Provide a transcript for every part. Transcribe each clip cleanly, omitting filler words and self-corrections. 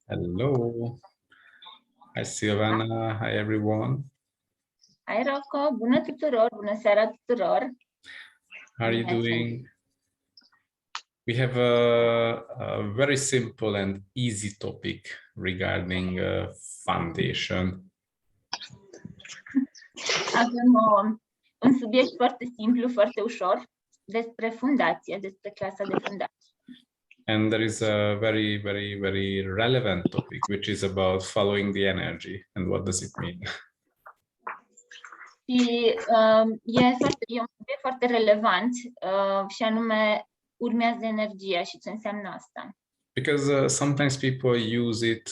Hello. Hi, Silvana. Hi, everyone. Hai, Rocco, bună tuturor, bună seara tuturor. How are you doing? We have a very simple and easy topic regarding foundation. Avem un subiect foarte simplu, foarte ușor, despre fundație, despre clasa de fundație. And there is a very, very, very relevant topic, which is about following the energy. And what does it mean? Și e un subiect foarte relevant și anume urmează energia și ce înseamnă asta. Because sometimes people use it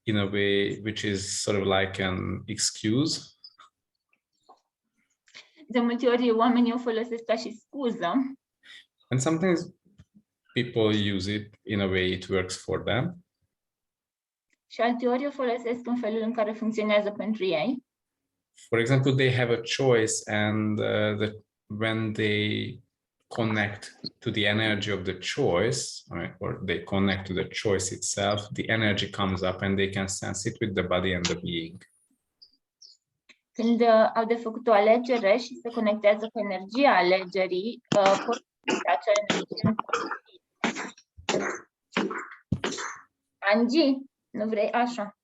in a way which is sort of like an excuse. De multe ori oamenii o folosesc ca și scuză. And sometimes people use it in a way it works for them. Și alteori o folosesc în felul în care funcționează pentru ei. For example, they have a choice, and when they connect to the energy of the choice, or they connect to the choice itself, the energy comes up and they can sense it with the body and the being. Când au de făcut o alegere și se conectează cu energia alegerii, pot simți acea energie în corpul. Angie, nu vrei așa?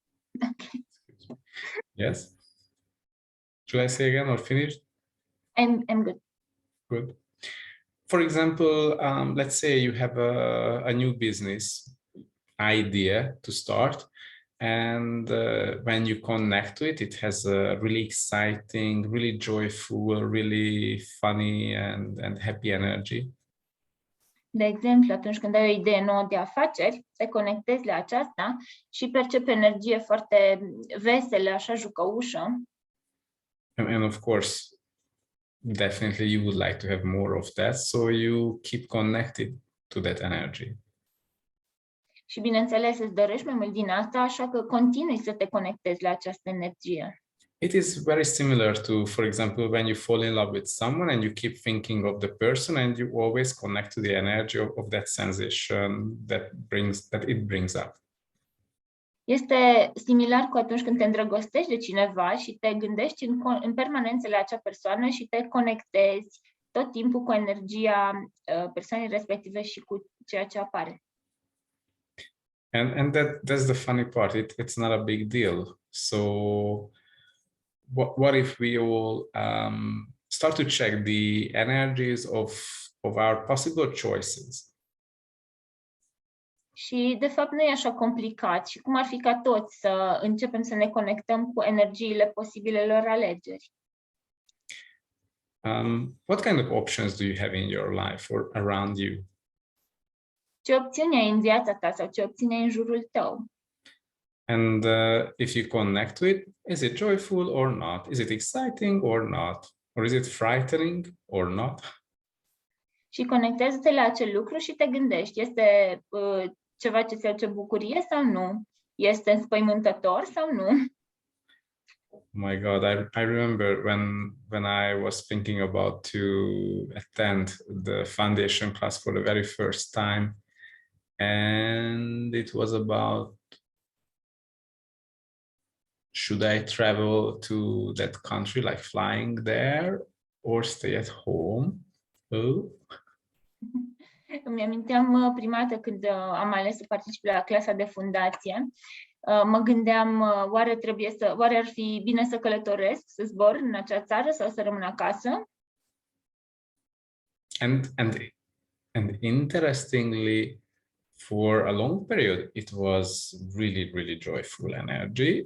Yes? Should I say again or finished? I'm good. Good. For example, let's say you have a new business idea to start, and when you connect to it, it has a really exciting, really joyful, really funny and happy energy. De exemplu, atunci când ai o idee nouă de afaceri, te conectezi la aceasta și percepi energie foarte veselă, așa jucăușă. And of course, definitely you would like to have more of that, so you keep connected to that energy. Și bineînțeles, îți dorești mai mult din asta, așa că continui să te conectezi la această energie. It is very similar to, for example, when you fall in love with someone and you keep thinking of the person and you always connect to the energy of that sensation that it brings up. Este similar cu atunci când te îndrăgostești de cineva și te gândești în permanență la acea persoană și te conectezi tot timpul cu energia persoanei respective și cu ceea ce apare. And that's the funny part. It's not a big deal. So what if we all start to check the energies of our possible choices? Și, de fapt, nu e așa complicat. Și cum ar fi ca toți să începem să ne conectăm cu energiile posibilelor alegeri? What kind of options do you have in your life or around you? Ce opțiuni ai în viața ta sau ce opțiuni ai în jurul tău? And if you connect to it, is it joyful or not? Is it exciting or not? Or is it frightening or not? Și conectează-te la acel lucru și te gândești, este ceva ce îți aduce bucurie sau nu? Este înspăimântător sau nu? Oh my God, I remember when I was thinking about to attend the foundation class for the very first time, and it was about, should I travel to that country, like flying there, or stay at home? Oh. Îmi aminteam prima dată când am ales să particip la clasa de fundație, mă gândeam, oare ar fi bine să călătoresc, să zbor în acea țară sau să rămân acasă? And interestingly, for a long period, it was really, really joyful energy.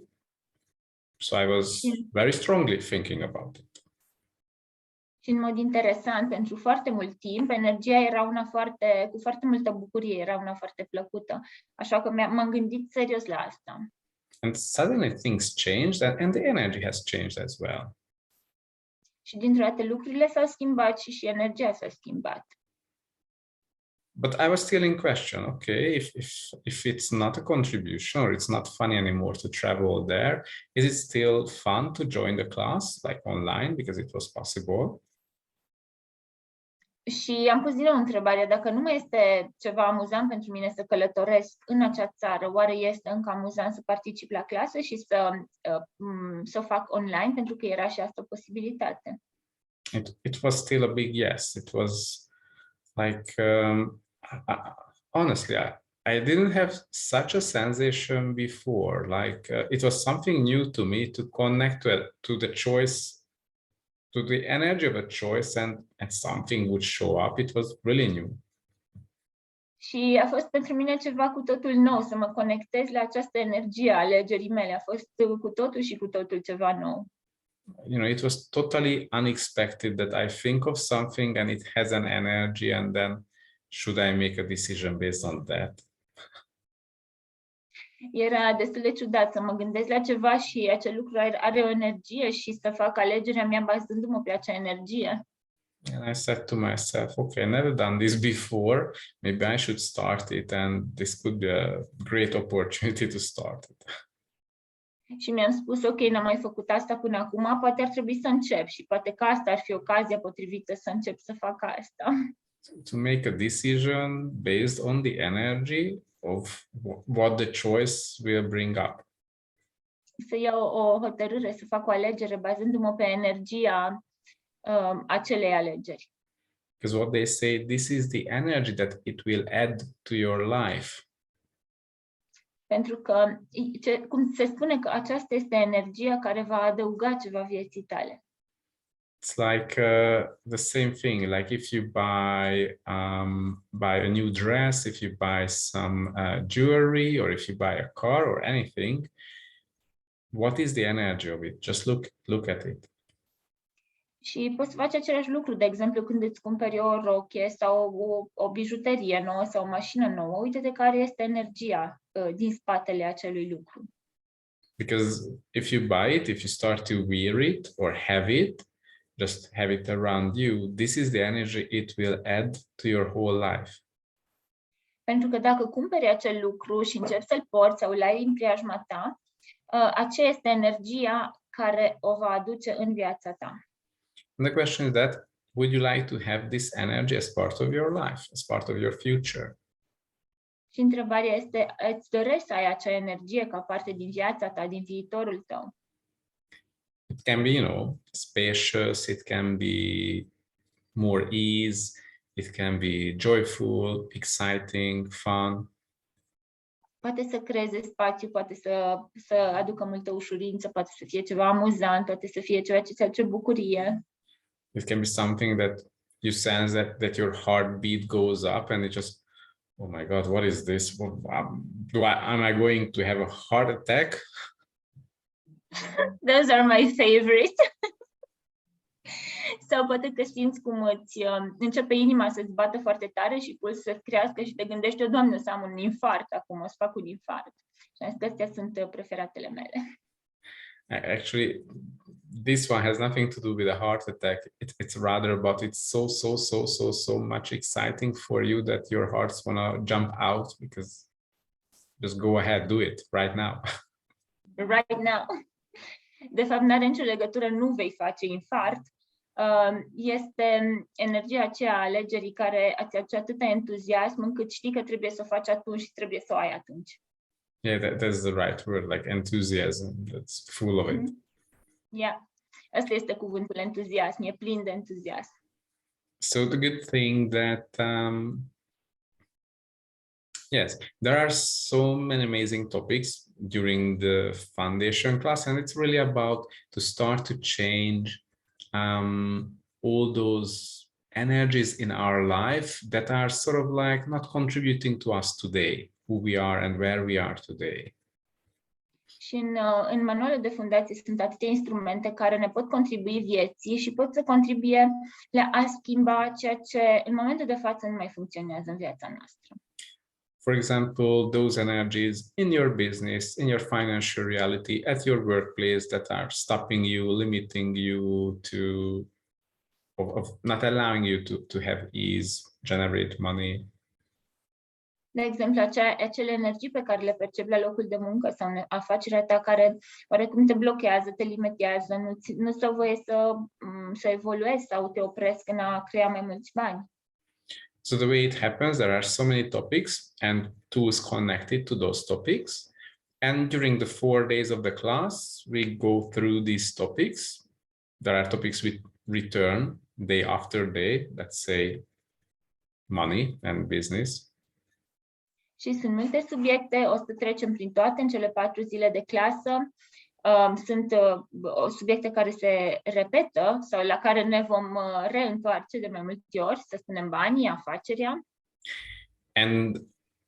So I was very strongly thinking about it. Și în mod interesant, pentru foarte mult timp, energia era una cu foarte multă bucurie, era una foarte plăcută. Așa că m-am gândit serios la asta. And suddenly things changed and the energy has changed as well. Și dintr-o dată lucrurile s-au schimbat și energia s-a schimbat. But I was still in question, okay, if it's not a contribution or it's not funny anymore to travel there, is it still fun to join the class, like online, because it was possible? Și am pus din nou întrebarea, dacă nu mai este ceva amuzant pentru mine să călătoresc în acea țară, oare este încă amuzant să particip la clasă și să o fac online, pentru că era și asta o posibilitate. It was still a big yes. It was like, honestly, I didn't have such a sensation before. Like, it was something new to me to connect to the choice, to the energy of a choice, and something would show up. It was really new. Și a fost pentru mine ceva cu totul nou, să mă conectez la această energie a alegerii mele. A fost cu totul și cu totul ceva nou. You know, it was totally unexpected that I think of something and it has an energy, and then should I make a decision based on that? Era destul de ciudat să mă gândesc la ceva și acel lucru are o energie și să fac alegerea mea bazându-mă pe acea energie. And I said to myself, okay, I never done this before. Maybe I should start it, and this could be a great opportunity to start it. Și mi-am spus, ok, n-am mai făcut asta până acum, poate ar trebui să încep și poate că asta ar fi ocazia potrivită să încep să fac asta. To make a decision based on the energy of what the choice will bring up. Să iau o hotărâre, să fac o alegere bazându-mă pe energia acelei alegeri. Because what they say, this is the energy that it will add to your life. Pentru că, cum se spune, că aceasta este energia care va adăuga ceva vieții tale. It's like the same thing. Like if you buy a new dress, if you buy some jewelry, or if you buy a car or anything, what is the energy of it? Just look at it. Și poți să faci același lucru, de exemplu, când îți cumperi o rochie sau o bijuterie nouă sau o mașină nouă, uite-te care este energia din spatele acelui lucru. Because if you buy it, if you start to wear it or have it, just have it around you, this is the energy it will add to your whole life. Pentru că dacă cumperi acel lucru și începi să-l porți sau îl ai în preajma ta, aceea este energia care o va aduce în viața ta. And the question is that, would you like to have this energy as part of your life, as part of your future? Și întrebarea este, îți dorești să ai acea energie ca parte din viața ta, din viitorul tău? It can be, you know, spacious, it can be more ease, it can be joyful, exciting, fun. Poate să creeze spațiu, poate să aducă multă ușurință, poate să fie ceva amuzant, poate să fie ceva ce ți aduce bucurie. It can be something that you sense that your heartbeat goes up and it just, oh my God, what is this? Am I going to have a heart attack? Those are my favorite. Sau poate că simți cum îți începe inima să-ți bată foarte tare și pulsul să-ți crească și te gândești, o Doamne, o să am un infart acum, o să fac un infart. Și am zis că astea sunt preferatele mele. Actually, this one has nothing to do with a heart attack. It's rather about it's so much exciting for you that your heart's wanna jump out, because just go ahead, do it right now. Right now. De fapt, n-are nicio legătură, nu vei face infart. Este energia aceea a alegerii care îți aduce atâta entuziasm încât știi că trebuie să o faci atunci și trebuie să o ai atunci. Yeah, that's the right word, like enthusiasm. That's full of it. Yeah, asta este cuvântul, entuziasm, e plin de entuziasm. So the good thing that, yes, there are so many amazing topics during the foundation class, and it's really about to start to change all those energies in our life that are sort of like not contributing to us today, who we are and where we are today. Și în manualul de fundație sunt atâtea instrumente care ne pot contribui vieții și pot să contribuie la a schimba ceea ce în momentul de față nu mai funcționează în viața noastră. For example, those energies in your business, in your financial reality, at your workplace that are stopping you, limiting you of not allowing you to have ease, generate money. De exemplu, acele energii pe care le percepi la locul de muncă sau în afacerea ta care oarecum te blochează, te limitează, nu-ți dă voie să evoluezi sau te opresc în a crea mai mulți bani. So the way it happens, there are so many topics and tools connected to those topics. And during the 4 days of the class, we go through these topics. There are topics we return day after day, let's say money and business. Și sunt multe subiecte, o să trecem prin toate în cele 4 zile de clasă. Sunt subiecte care se repetă sau la care ne vom reîntoarce de mai multe ori, să spunem banii, afacerea. And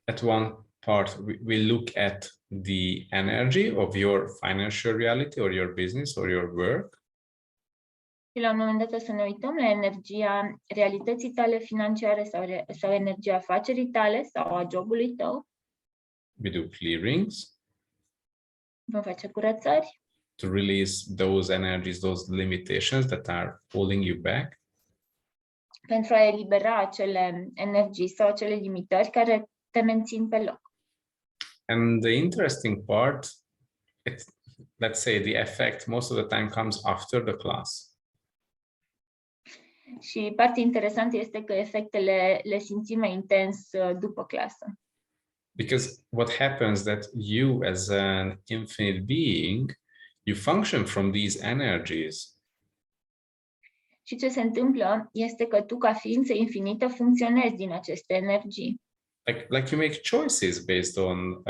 at one part, we look at the energy of your financial reality or your business or your work. Și la un moment dat o să ne uităm la energia realității tale financiare sau energia afacerii tale sau a jobului tău. We do clearings. Vom face curățări. To release those energies, those limitations that are holding you back. Pentru a elibera acele energii sau acele limitări care te mențin pe loc. And the interesting part, let's say the effect most of the time comes after the class. Și partea interesantă este că efectele le simțim mai intens după clasă. Because what happens that you as an infinite being, you function from these energies. Și ce se întâmplă este că tu, ca ființă infinită, funcționezi din aceste energii. Like you make choices based on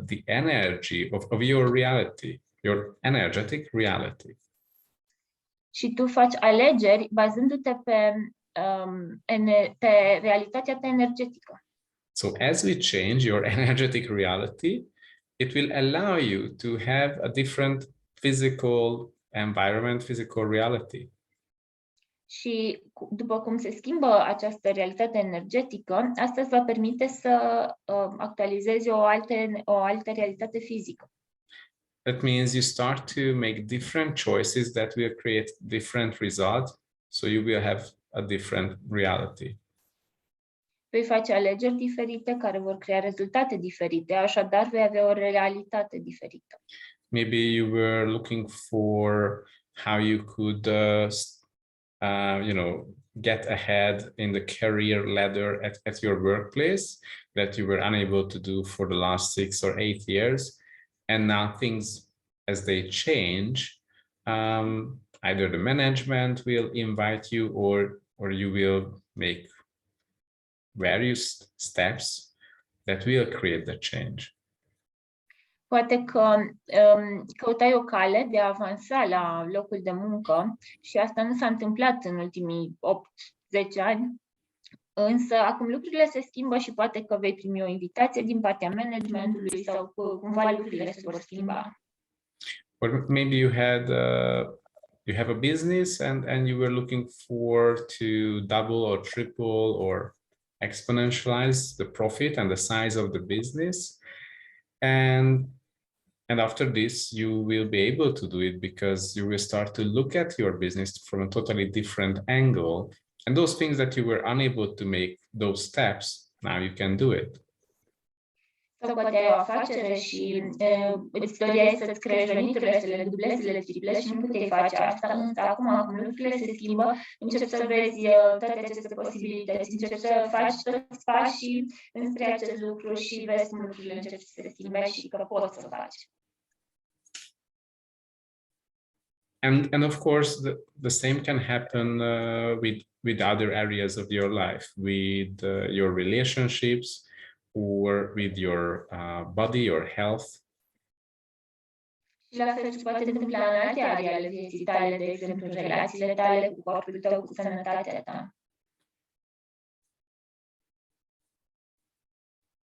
the energy of your reality, your energetic reality. Și tu faci alegeri bazându-te pe realitatea ta energetică. So as we change your energetic reality, it will allow you to have a different physical environment, physical reality. Și după cum se schimbă această realitate energetică, asta îți va permite să actualizezi o altă realitate fizică. That means you start to make different choices that will create different results, so you will have a different reality. Vei face alegeri diferite care vor crea rezultate diferite, așadar vei avea o realitate diferită. Maybe you were looking for how you could get ahead in the career ladder at your workplace that you were unable to do for the last 6 or 8 years. And now things, as they change, either the management will invite you or you will make various steps that will create the change. Poate că căutai o cale de a avansa la locul de muncă și asta nu s-a întâmplat în ultimii 8-10 ani, însă acum lucrurile se schimbă și poate că vei primi o invitație din partea managementului sau cumva lucrurile se vor schimba. Or maybe you have a business and you were looking for to double or triple or exponentialize the profit and the size of the business. And after this, you will be able to do it because you will start to look at your business from a totally different angle. And those things that you were unable to make those steps, now you can do it. Sau poate ai o afacere și îți doreai să-ți crești veniturile, să le dublezi, să le triplezi și nu puteai face asta, însă acum lucrurile se schimbă, începi să vezi toate aceste posibilități, începi să faci toți pașii înspre acest lucru și vezi cum lucrurile încep să se schimbe și că poți să faci. And of course, the same can happen with other areas of your life, with your relationships, or with your body or health. Și la fel se poate întâmpla în alte arii ale vieții tale, de exemplu, relațiile tale cu corpul tău, cu sănătatea ta.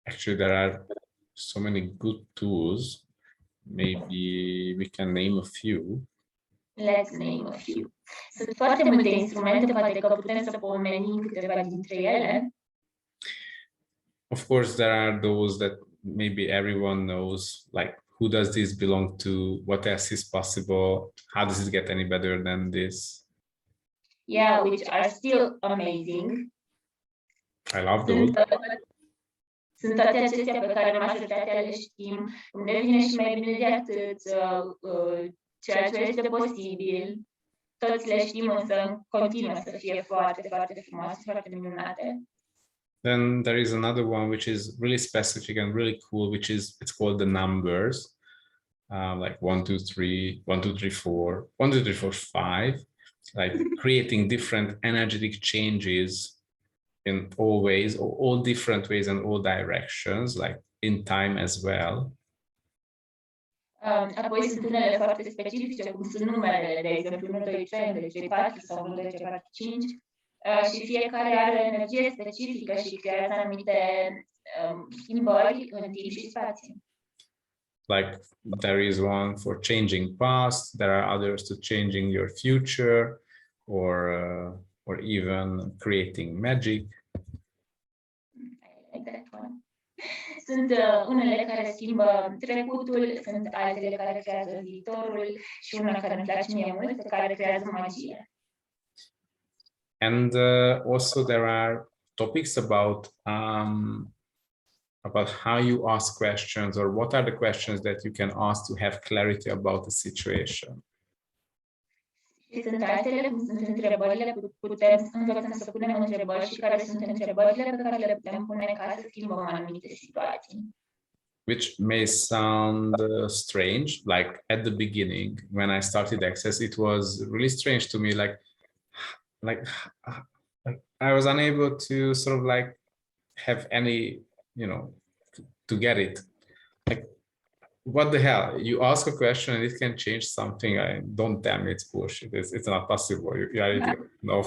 Actually, there are so many good tools. Maybe we can name a few. Let's name a few. Sunt foarte multe instrumente, poate că putem să pomenim câteva dintre ele. Of course, there are those that maybe everyone knows, like who does this belong to, what else is possible, how does it get any better than this? Yeah, which are still amazing. I love those. Sunt toate acestea pe care majoritatea le știm. Îmi devine și mai bine de atât, ceea ce este posibil. Toți le știm, însă continuă să fie foarte, foarte frumoase, foarte minunate. Then there is another one which is really specific and really cool, which is, it's called the numbers, like 1, 2, 3, 1, 2, 3, 4, 1, 2, 3, 4, 5, like creating different energetic changes in all ways, or all different ways and all directions, like in time as well. Apoi sunt unele foarte specifice, cum sunt numerele, de exemplu 1, 2, 3, 3, 4 sau 1, 2, 3, 4, 5, și fiecare are o energie specifică și creează anumite schimbări în timp și spațiu. Like there is one for changing past, there are others to changing your future, or even creating magic. I like that one. Sunt unele care schimbă trecutul, sunt altele care creează viitorul și una care îmi place mie mult, care creează magie. And also there are topics about how you ask questions, or what are the questions that you can ask to have clarity about the situation. Și sunt altele, cum sunt întrebările, învățăm să punem întrebări și care sunt întrebările pe care le putem pune ca să schimbăm anumite situații. Which may sound strange, like at the beginning, when I started Access, it was really strange to me, like I was unable to sort of like have any, to get it. Like, what the hell? You ask a question and it can change something. Don't tell me it's bullshit. It's not possible. No.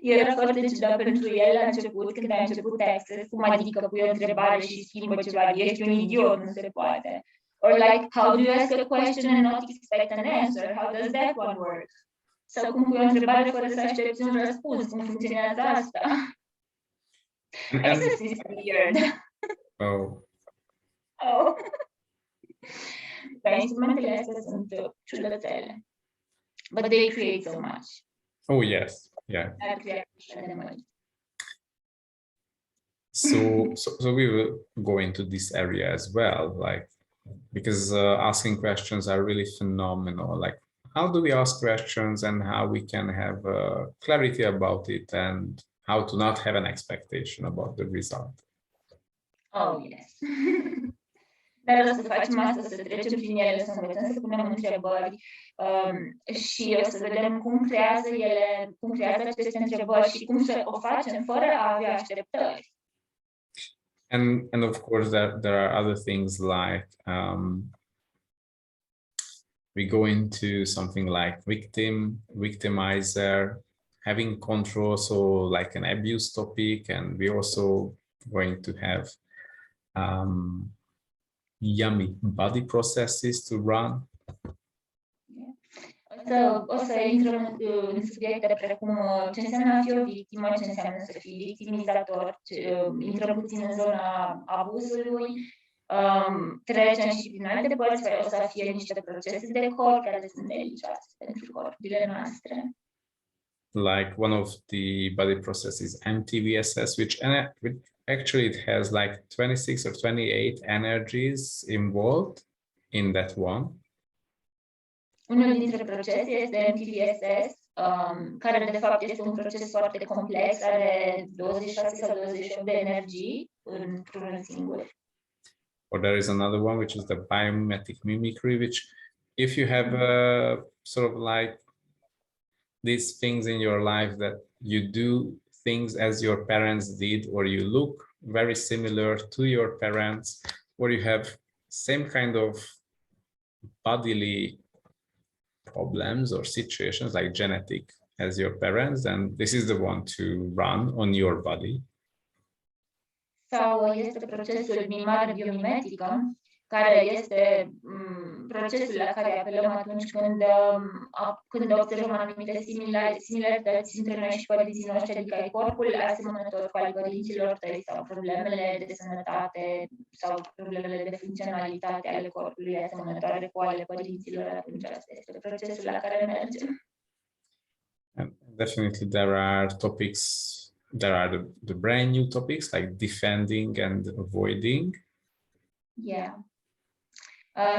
Era foarte ciudat pentru el la început, când a început Access, cum adică pui o întrebare și schimbă ceva, ești un idiot, nu se poate. Or like, how do you ask a question and not expect an answer? How does that one work? Sau cum pui o întrebare fără să aștepți un răspuns? Cum funcționează asta? Access is weird. Oh. Dar instrumentele astea sunt ciudățele. But they create so much. Oh, yes. Yeah. So we will go into this area as well, like, because asking questions are really phenomenal. Like, how do we ask questions and how we can have clarity about it, and how to not have an expectation about the result. Oh, yes. Dar o să facem asta, să trecem prin ele, să învățăm să punem întrebări și o să vedem cum creează aceste întrebări și cum să o facem fără a avea așteptări. And of course there are other things like we go into something like victimizer, having control, so like an abuse topic, and we also going to have yummy body processes to run. O să intrăm în subiecte precum ce înseamnă a fi o victimă, ce înseamnă să fii victimizator, intrăm puțin în zona abuzului, trecem și prin alte părți, o să fie niște procese de corp care sunt delicate pentru corpurile noastre. Like one of the body processes, MTVSS, which actually it has like 26 or 28 energies involved in that one. Unul dintre procese este MTVSS, care de fapt este un proces foarte complex, are 26 sau 28 de energii într-unul singur. Or there is another one, which is the biomimetic mimicry, which if you have sort of like these things in your life that you do things as your parents did, or you look very similar to your parents, or you have same kind of bodily problems or situations like genetic as your parents, and this is the one to run on your body. Sau este procesul mimare biomimetică, care este procesul la care apelăm atunci când observăm anumite similarități între noi și părinții noștri, adică ai corpul asemănător cu al părinților tăi, sau problemele de sănătate sau problemele de funcționalitate ale corpului asemănătoare cu ale părinților, atunci asta este procesul la care mergem. And definitely there are topics, there are the brand new topics like defending and avoiding. Yeah.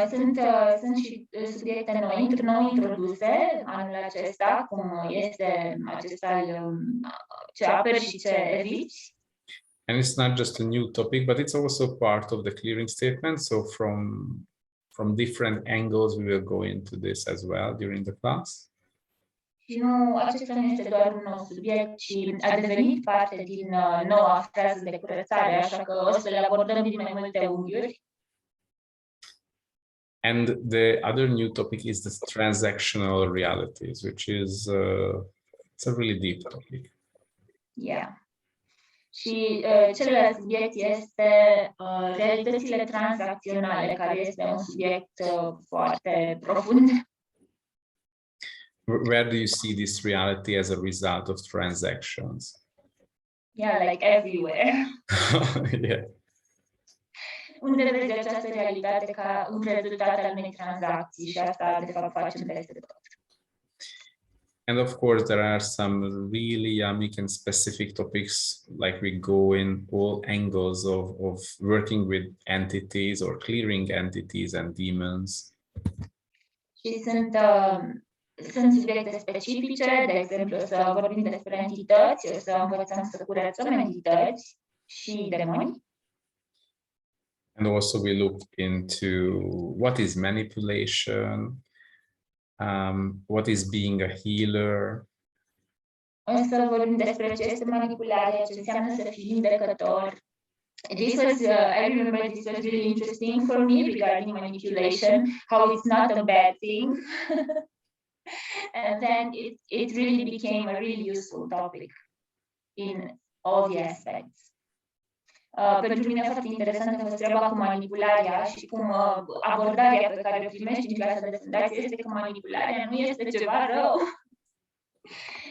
Sunt și subiecte noi introduse anul acesta, cum este acesta ce aperi și ce eviți. And it's not just a new topic, but it's also part of the clearing statement. So from different angles, we will go into this as well during the class. Și nu, acesta nu este doar un nou subiect, ci a devenit parte din noua frază de curățare, așa că o să le abordăm din mai multe unghiuri. And the other new topic is the transactional realities, which is it's a really deep topic. Yeah. Și celălalt subiect este realitățile tranzacționale, care este un subiect foarte profund. Where do you see this reality as a result of transactions? Yeah, like everywhere. Yeah. Unde vezi această realitate ca un rezultat al unei tranzacții și asta, de fapt, facem peste tot. And of course, there are some really unique and specific topics, like we go in all angles of working with entities or clearing entities and demons. Și sunt subiecte specifice, de exemplu, o să vorbim despre entități, o să învățăm să curățăm entități și demoni. And also we look into what is manipulation, what is being a healer. O să vorbim despre ce este manipularea, ce înseamnă să fii vindecător. I remember this was really interesting for me regarding manipulation, how it's not a bad thing. And then it really became a really useful topic in all the aspects. Pentru mine e foarte interesant a fost treaba cu manipularea și cum abordarea pe care o primești din clasa de fundație este că manipularea nu este ceva rău.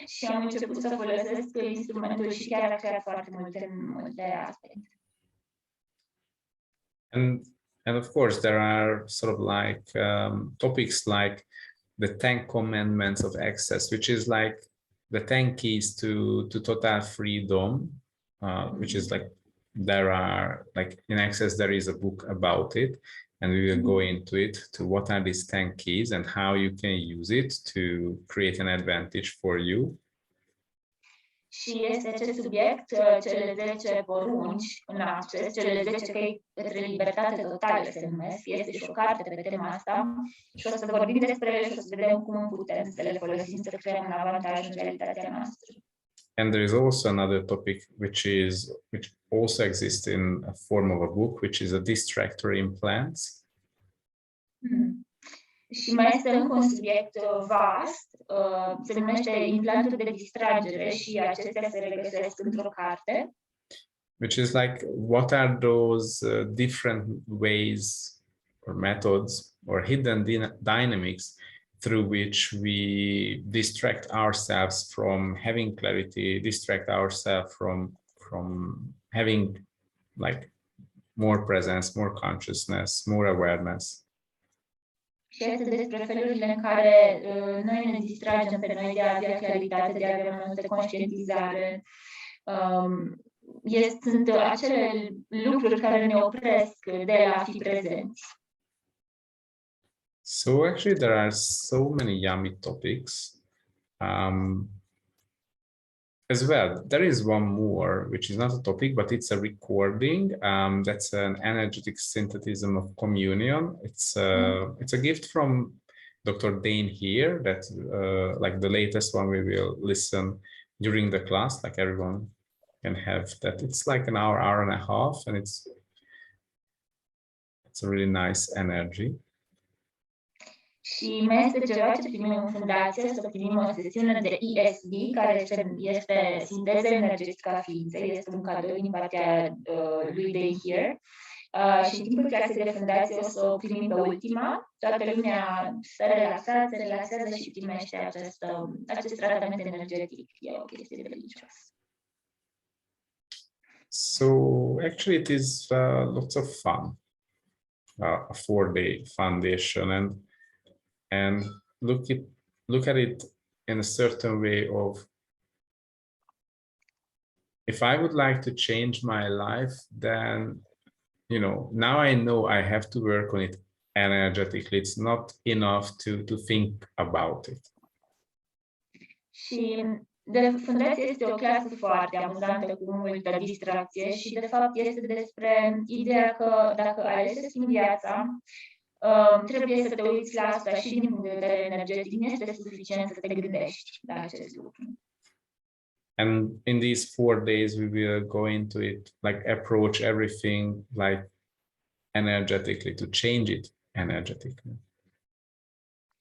Și am început să folosesc instrumentul și chiar a creat foarte multe aspecte. And of course, there are sort of like topics like the 10 commandments of access, which is like the 10 keys to total freedom, which is like there are like in Access there is a book about it, and we will go into it to what are these 10 keys and how you can use it to create an advantage for you. Și este acest subiect, cele 10 porunci în Access, cele 10 căi către libertate totală se numesc, este și o carte pe tema asta și o să vorbim despre ele și o să vedem cum putem să le folosim să creăm un avantaj în realitatea noastră. And there is also another topic which also exists in a form of a book, which is a distractor implants. Și mai este încă un subiect vast, se numește implanturi de distragere și acestea se regăsesc într-o carte. Which is like, what are those different ways or methods or hidden dynamics through which we distract ourselves from having clarity, distract ourselves from having like more presence, more consciousness, more awareness. Și este despre felurile în care noi ne distragem pe noi de a avea claritate, de a avea mai multă conștientizare. Sunt acele lucruri care ne opresc de a fi prezenți. So actually there are so many yummy topics. As well, there is one more, which is not a topic, but it's a recording. That's an energetic synthetism of communion. It's a gift from Dr. Dane here. That's like the latest one we will listen during the class. Like everyone can have that. It's like an hour and a half, and it's a really nice energy. Și mai este ceva ce primim în fundație, să primim o sesiune de ESD, care este sinteză energetică a ființei, este un cadou din partea lui Day Here. Și în timpul clasei de fundație o să o primim pe ultima. Toată lumea stă relaxată, se relaxează și primește acest tratament energetic. E o chestie delicioasă. So actually it is lots of fun, a 4-day foundation, and look at it in a certain way of, if I would like to change my life, then, you know, now I know I have to work on it energetically. It's not enough to think about it. Și De fundație este o clasă foarte amuzantă, cu multă distracție și, de fapt, este despre ideea că dacă alegi să schimbi viața, trebuie să te uiți la asta și din punct de vedere energetic. Nu este suficient să te gândești la acest lucru. And in these 4 days, we will go into it, like approach everything like energetically, to change it energetically.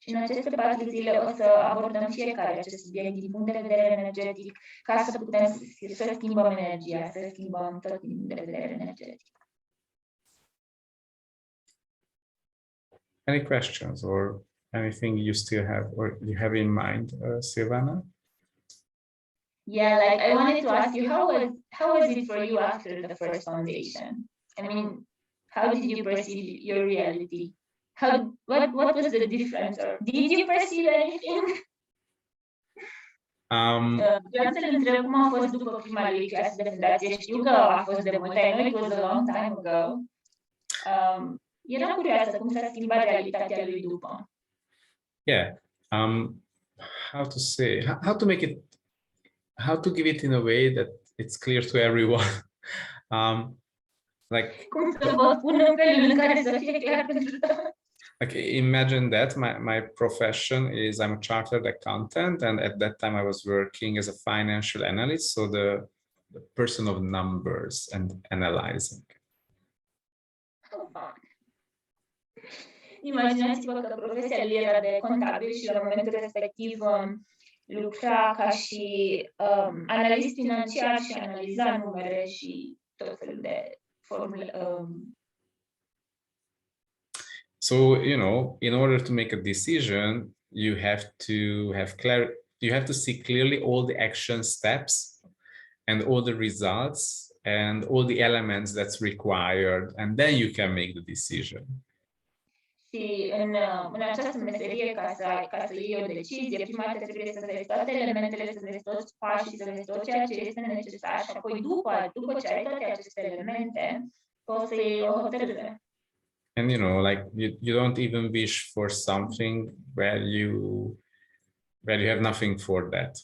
Și în aceste 4 zile o să abordăm fiecare acest subiect din punct de vedere energetic, ca să putem să schimbăm energia, să schimbăm tot din punct de vedere energetic. Any questions or anything you still have or you have in mind, Silvana? Yeah, like I wanted to ask you, how was it for you after the first foundation? I mean, how did you perceive your reality? What was the difference? Or did you perceive anything? Vreau să-l întreb cum a fost după prima lui clasă de fundație. Știu că a fost de mult, I know it was a long time ago. Eram curioasă cum s-a schimbat realitatea lui după. Yeah. How to say, how to make it, how to give it in a way that it's clear to everyone. Like, cum să vă spun în felul în care să fie clar pentru toți? Okay, imagine that my profession is I'm a chartered accountant, and at that time I was working as a financial analyst, so the person of numbers and analyzing. Imaginați-vă că profesia lui era de contabil și la momentul respectiv lucra ca și analist financiar și analiza numere și tot felul de formule. So, you know, in order to make a decision, you have to see clearly all the action steps and all the results and all the elements that's required, and then you can make the decision. Și în această meserie, ca să iei o decizie, prima dată trebuie să vezi toate elementele, să vezi toți pașii, să vezi tot ceea ce este necesar și apoi după ce ai toate aceste elemente, poți să iei o hotărâre. And you know, like you don't even wish for something where you have nothing for that.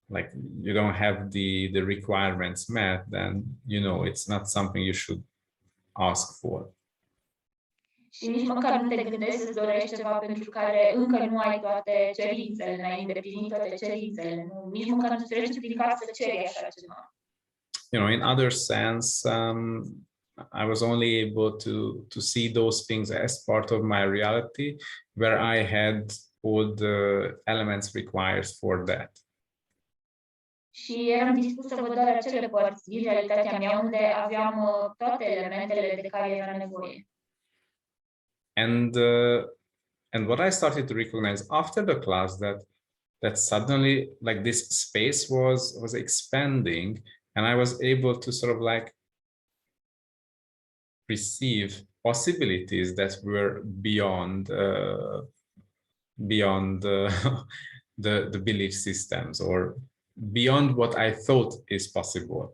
Like you don't have the requirements met, then you know it's not something you should ask for. Și nici măcar nu te gândești să-ți dorești ceva pentru care încă nu ai toate cerințele, n-ai îndeplinit toate cerințele, nici măcar nu treci prin cap să ceri așa ceva. You know, in other sense, I was only able to see those things as part of my reality, where I had all the elements required for that. Și eram dispus să văd doar acele părți din realitatea mea unde aveam toate elementele de care era nevoie. And what I started to recognize after the class, that suddenly, like, this space was expanding, and I was able to sort of like receive possibilities that were beyond the belief systems, or beyond what I thought is possible.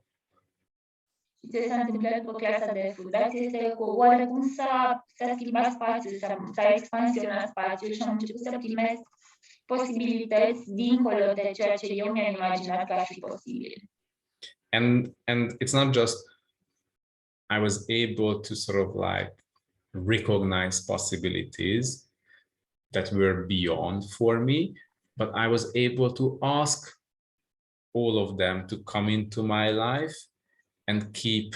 Ce s-a întâmplat după clasa de fundație este că oarecum s-a schimbat spațiul, s-a expansionat spațiul și am început să primesc posibilități dincolo de ceea ce eu mi-am imaginat că ar fi posibil. And it's not just I was able to sort of like recognize possibilities that were beyond for me, but I was able to ask all of them to come into my life and keep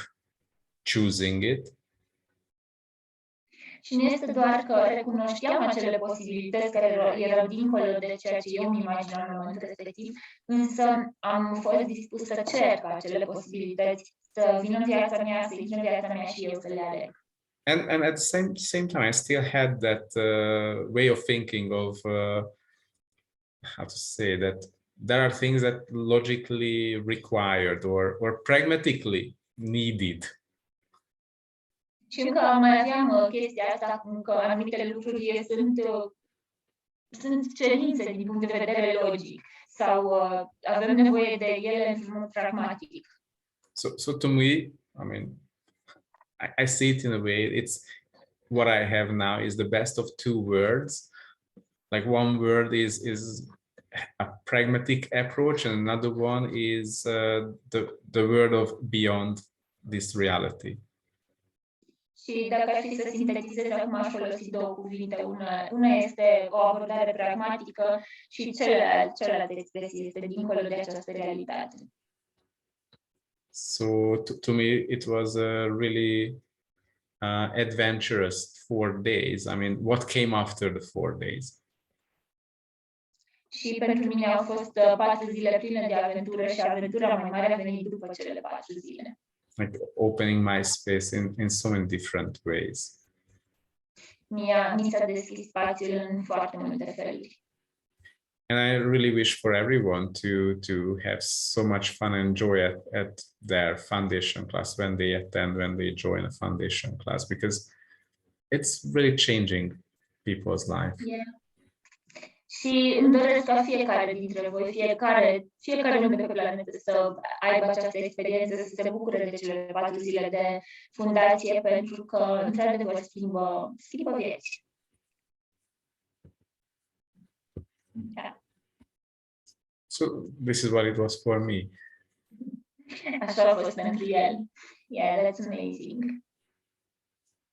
choosing it. Și nu este doar că recunoșteam acele posibilități care erau dincolo de ceea ce eu îmi imaginam în momentul respectiv, însă am fost dispus să cer ca acele posibilități să vină în viața mea, să intre în viața mea și eu să le aleg. And at the same time, I still had that way of thinking of how to say that there are things that logically required or pragmatically needed. Și încă mai aveam chestia asta cum că anumite lucruri sunt cerințe din punct de vedere logic sau avem nevoie de ele în mod pragmatic. So to me, I mean, I see it in a way, it's what I have now is the best of two worlds. Like one world is a pragmatic approach, and another one is the word of beyond this reality. Și dacă ar fi să sintetizez acum, aș folosi două cuvinte. Una este o abordare pragmatică și celălalt expresie este dincolo de această realitate. So to me, it was a really adventurous 4 days. I mean, what came after the 4 days? Și pentru mine au fost 4 zile pline de aventură și aventura mai mare a venit după cele 4 zile. Like opening my space in so many different ways. Mi s-a deschis spațiul în foarte multe feluri. And I really wish for everyone to have so much fun and joy at their foundation class when they join a foundation class, because it's really changing people's life. Yeah. Și îmi doresc ca fiecare dintre voi, fiecare om de pe planetă să aibă această experiență, să se bucure de cele 4 zile de fundație, pentru că, într-adevăr, schimbă vieți. Da. So this is what it was for me. Așa a fost pentru el. Yeah, that's amazing.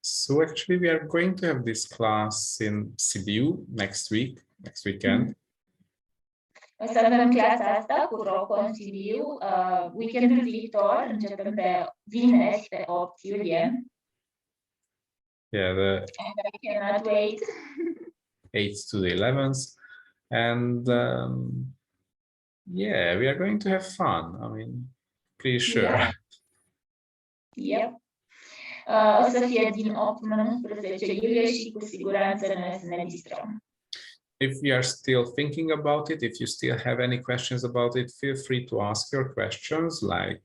So actually, we are going to have this class in Sibiu next weekend. O să avem clasa asta cu Rocco în Sibiu, weekendul viitor, începem pe vineri, pe 8 iulie. Yeah, And I cannot wait. 8th to the 11th. And yeah, we are going to have fun. I mean, pretty sure. Yep. O să fie din 8 până 11 iulie și cu siguranță noi să ne distrăm. If you are still thinking about it, if you still have any questions about it, feel free to ask your questions. Like,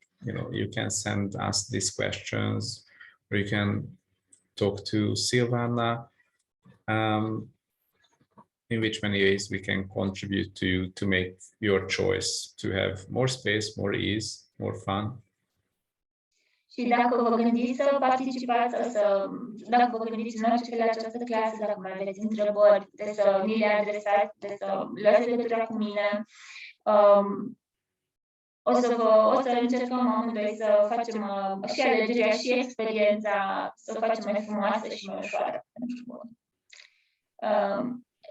you can send us these questions, or you can talk to Silvana. In which many ways we can contribute to make your choice to have more space, more ease, more fun. Și dacă vă gândiți să participați, dacă vă gândiți în orice fel la această clasă, dacă mai aveți întrebări, puteți să mi le adresați, puteți să luați legătura cu mine. O să încercăm amândoi să facem și alegerea și experiența, să o facem mai frumoasă și mai ușoară pentru voi.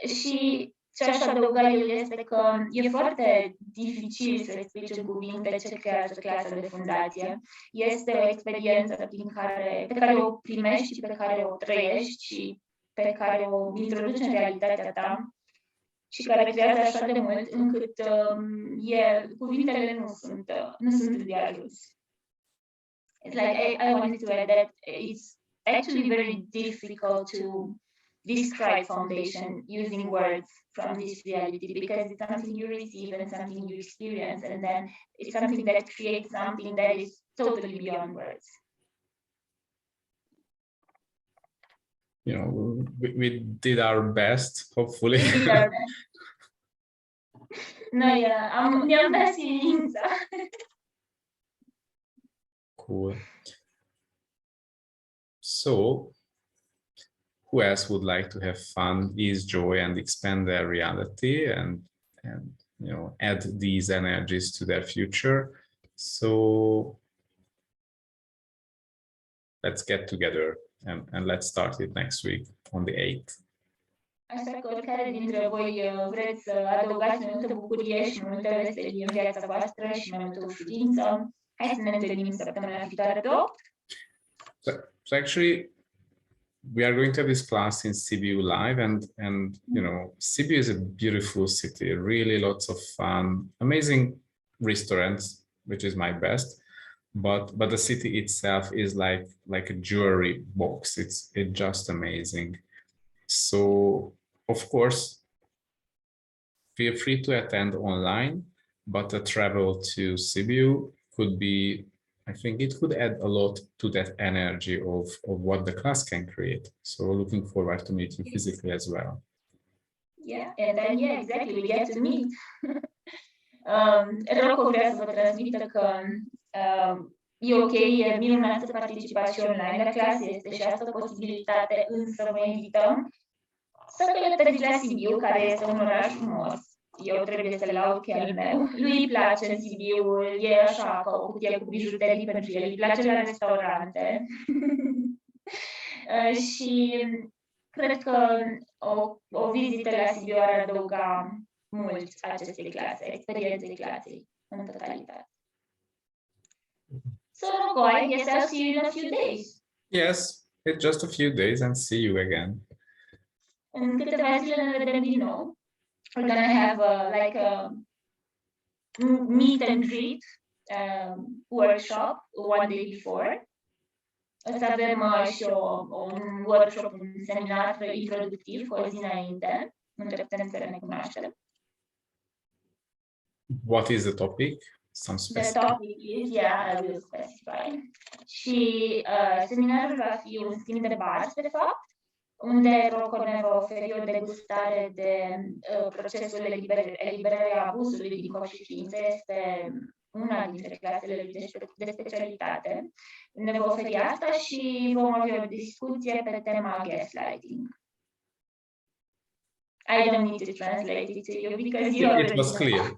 Și ce aș adăuga eu este că e foarte dificil să explici în cuvinte ce creează clasa de fundație. Este o experiență pe care o primești și pe care o trăiești și pe care o introduci în realitatea ta și care creează așa de mult încât cuvintele nu sunt de ajuns. It's like I wanted to add that it's actually very difficult to describe foundation using words from this reality, because it's something you receive and something you experience, and then it's something that creates something that is totally beyond words. We did our best, hopefully. We did our best. Ne-am dat silința. Cool. So, who else would like to have fun, ease, joy, and expand their reality and add these energies to their future? So let's get together and let's start it next week on the 8th. Așa că oricare dintre voi vreți să adăugați mai multă bucurie și mai multă veselie în viața voastră și mai multă ușurință, hai să ne întâlnim săptămâna viitoare pe 8. So actually, we are going to have this class in Sibiu live, and Sibiu is a beautiful city, really lots of fun, amazing restaurants, which is my best, but the city itself is like a jewelry box. It's just amazing. So of course, feel free to attend online, but a travel to Sibiu could be, I think it could add a lot to that energy of what the class can create. So looking forward to meeting physically as well. Yeah, and then exactly, we get to meet. Rocco vrea să vă transmită că e ok, e minunat să participați și online la clasă, este și asta o posibilitate, însă vă invităm să călătoriți la Sibiu, care este un oraș frumos, eu trebuie să-l laud că al meu. Lui îi place în Sibiu, e așa ca o cutie cu bijuterii pentru el, îi place la restaurante. Și cred că o vizită la Sibiu ar adăuga mult acestei clase, experienței clasei în totalitate. So, I guess I'll see you in a few days. Yes, it's just a few days and see you again. În câteva zile ne vedem din nou. We're gonna have a meet and greet workshop one day before. O să avem și un workshop, un seminar introductiv cu o zi înainte, unde putem să ne cunoaștem. What is the topic? Some specific. The topic is, I will specify. Și seminarul va fi un schimb de bars, de fapt, unde Rocco ne va oferi o degustare de procesul eliberării abuzului din conștiință. Este una dintre clasele lui de specialitate. Ne va oferi asta și vom avea o discuție pe tema gaslighting. I don't need to translate it to you because you already It was clear.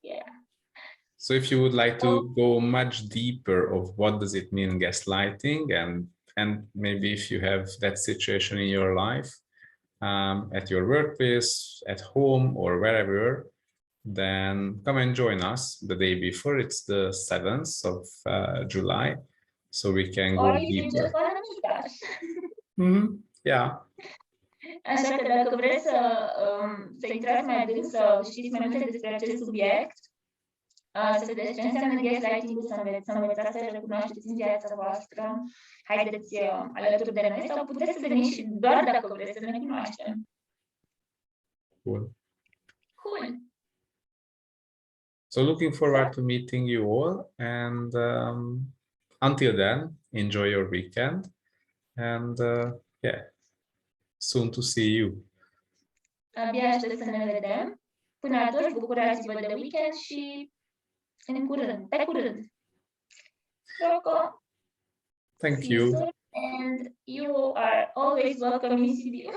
Yeah. So if you would like to go much deeper of what does it mean gaslighting, and maybe if you have that situation in your life, at your workplace, at home, or wherever, then come and join us the day before. It's the 7th of July, so we can go deeper. Yeah. Așa că dacă vreți să intrați mai adânc, să știți mai multe despre acest subiect, să vedeți ce înseamnă gaslighting-ul, să învățați să recunoașteți în viața voastră, haideți alături de noi sau puteți să veniți și doar dacă vreți să ne cunoaștem. Cool. Cool. So looking forward to meeting you all, and until then, enjoy your weekend, and yeah, soon to see you. Abia aștept să ne vedem. Până atunci, bucurați-vă de weekend și în curând, pe curând. Rocco. Thank you. And you are always welcome in Sibiu.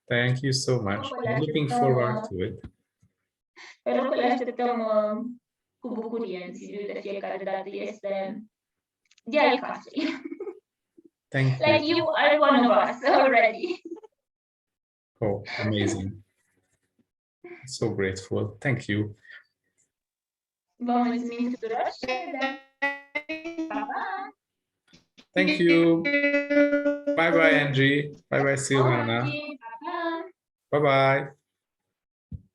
Thank you so much. I'm looking forward to it. Pe Rocco le așteptăm cu bucurie în Sibiu de fiecare dată. Este de al casei. Thank you. Like you are one of us already. Oh, amazing. So grateful. Thank you. Vă mulțumim tuturor și pa, pa! Thank you. Bye bye, Angie. Bye bye, Silvana. Pa, pa! Bye bye.